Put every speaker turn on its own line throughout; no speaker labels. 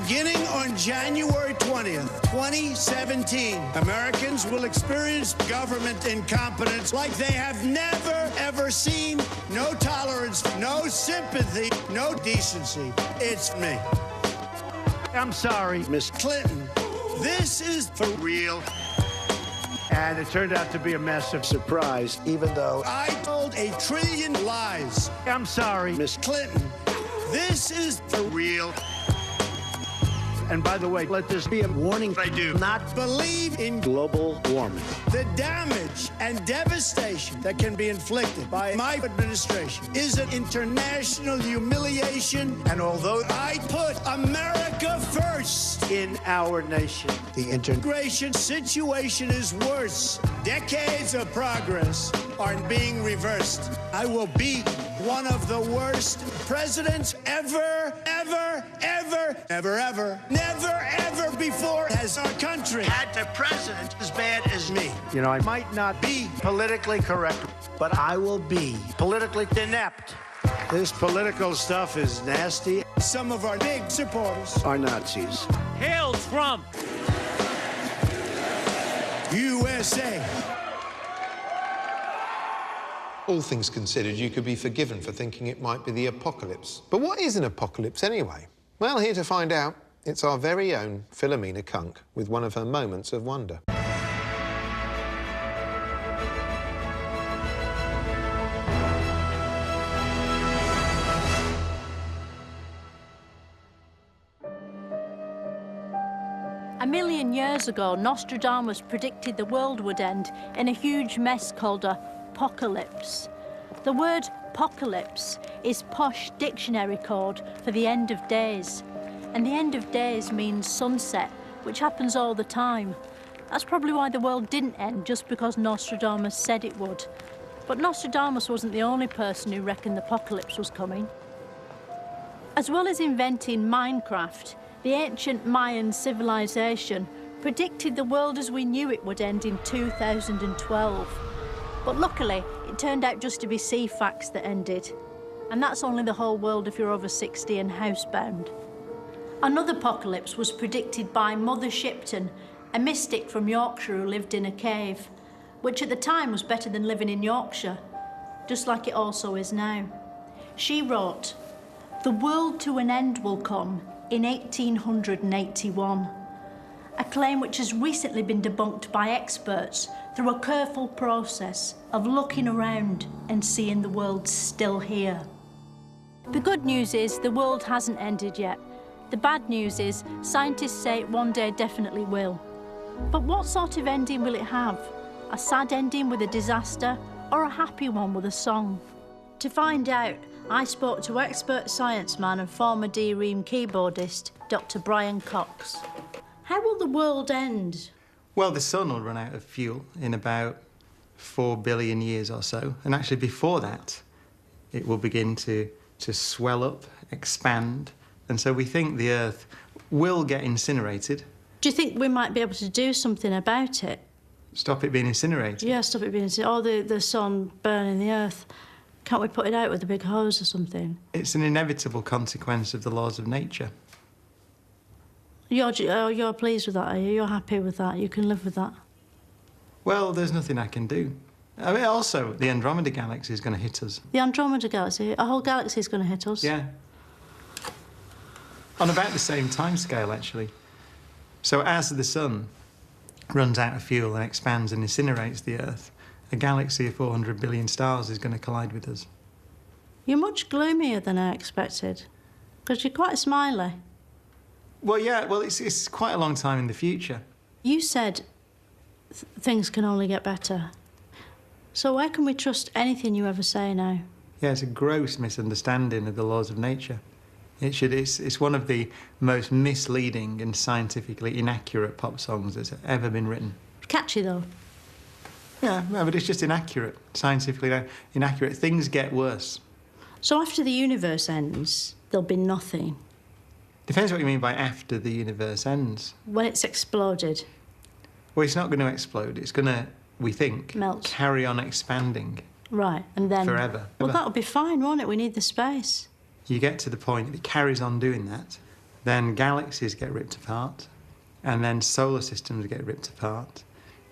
Beginning on January 20th, 2017, Americans will experience government incompetence like they have never, ever seen. No tolerance, no sympathy, no decency. It's me. I'm sorry, Miss Clinton. This is for real. And it turned out to be a massive surprise, even though I told 1 trillion lies. I'm sorry, Miss Clinton. This is for real. And by the way, let this be a warning. I do not believe in global warming. The damage and devastation that can be inflicted by my administration is an international humiliation. And although I put America first in our nation, the integration situation is worse. Decades of progress are being reversed. I will be one of the worst presidents ever, never, ever before has our country had a president as bad as me. You know, I might not be politically correct, but I will be politically inept. This political stuff is nasty. Some of our big supporters are Nazis.
Hail Trump!
USA.
All things considered, you could be forgiven for thinking it might be the apocalypse. But what is an apocalypse anyway? Well, here to find out, it's our very own Philomena Cunk with one of her moments of wonder.
A million years ago, Nostradamus predicted the world would end in a huge mess called a apocalypse. The word apocalypse is posh dictionary code for the end of days. And the end of days means sunset, which happens all the time. That's probably why the world didn't end, just because Nostradamus said it would. But Nostradamus wasn't the only person who reckoned the apocalypse was coming. As well as inventing Minecraft, the ancient Mayan civilization predicted the world as we knew it would end in 2012. But luckily, it turned out just to be sea facts that ended. And that's only the whole world if you're over 60 and housebound. Another apocalypse was predicted by Mother Shipton, a mystic from Yorkshire who lived in a cave, which at the time was better than living in Yorkshire, just like it also is now. She wrote, "The world to an end will come in 1881, a claim which has recently been debunked by experts through a careful process of looking around and seeing the world still here." The good news is the world hasn't ended yet. The bad news is scientists say it one day definitely will. But what sort of ending will it have? A sad ending with a disaster, or a happy one with a song? To find out, I spoke to expert science man and former D-Ream keyboardist, Dr. Brian Cox. How will the world end?
Well, the sun will run out of fuel in about 4 billion years or so. And actually before that, it will begin to swell up, expand. And so we think the Earth will get incinerated.
Do you think we might be able to do something about it?
Stop it being incinerated?
Yeah, stop it being incinerated. Or the sun burning the Earth. Can't we put it out with a big hose or something?
It's an inevitable consequence of the laws of nature.
You're pleased with that, are you? You're happy with that? You can live with that?
Well, there's nothing I can do. I mean, also, the Andromeda Galaxy is going to hit us.
The Andromeda Galaxy? A whole galaxy is going to hit us?
Yeah. On about the same timescale, actually. So as the sun runs out of fuel and expands and incinerates the Earth, a galaxy of 400 billion stars is going to collide with us.
You're much gloomier than I expected, because you're quite smiley.
Well, yeah, well, it's quite a long time in the future.
You said things can only get better. So where can we trust anything you ever say now?
Yeah, it's a gross misunderstanding of the laws of nature. It's one of the most misleading and scientifically inaccurate pop songs that's ever been written.
Catchy, though.
Yeah, no, but it's just inaccurate, scientifically inaccurate. Things get worse.
So after the universe ends, there'll be nothing?
Depends what you mean by after the universe ends.
When it's exploded?
Well, it's not going to explode. It's going to, we think,
melt.
Carry on expanding.
Right, and then...
Forever.
Well, that'll be fine, won't it? We need the space.
You get to the point, if it carries on doing that, then galaxies get ripped apart, and then solar systems get ripped apart,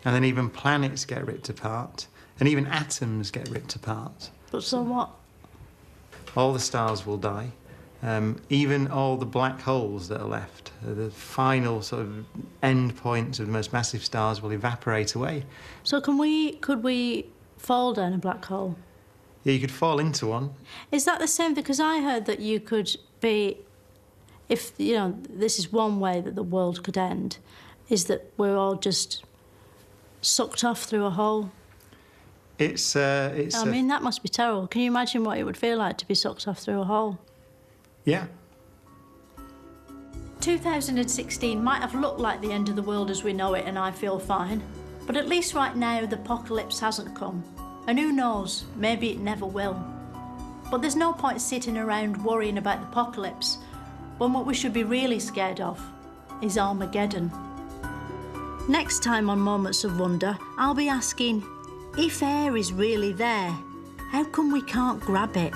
and then even planets get ripped apart, and even atoms get ripped apart.
But so what?
All the stars will die. Even all the black holes that are left, the final sort of end points of the most massive stars will evaporate away.
So could we fall down a black hole?
Yeah, you could fall into one.
Is that the same? Because I heard that you could be, if, you know, this is one way that the world could end, is that we're all just sucked off through a hole. I mean, that must be terrible. Can you imagine what it would feel like to be sucked off through a hole?
Yeah.
2016 might have looked like the end of the world as we know it, and I feel fine. But at least right now, the apocalypse hasn't come. And who knows, maybe it never will. But there's no point sitting around worrying about the apocalypse when what we should be really scared of is Armageddon. Next time on Moments of Wonder, I'll be asking, if air is really there, how come we can't grab it?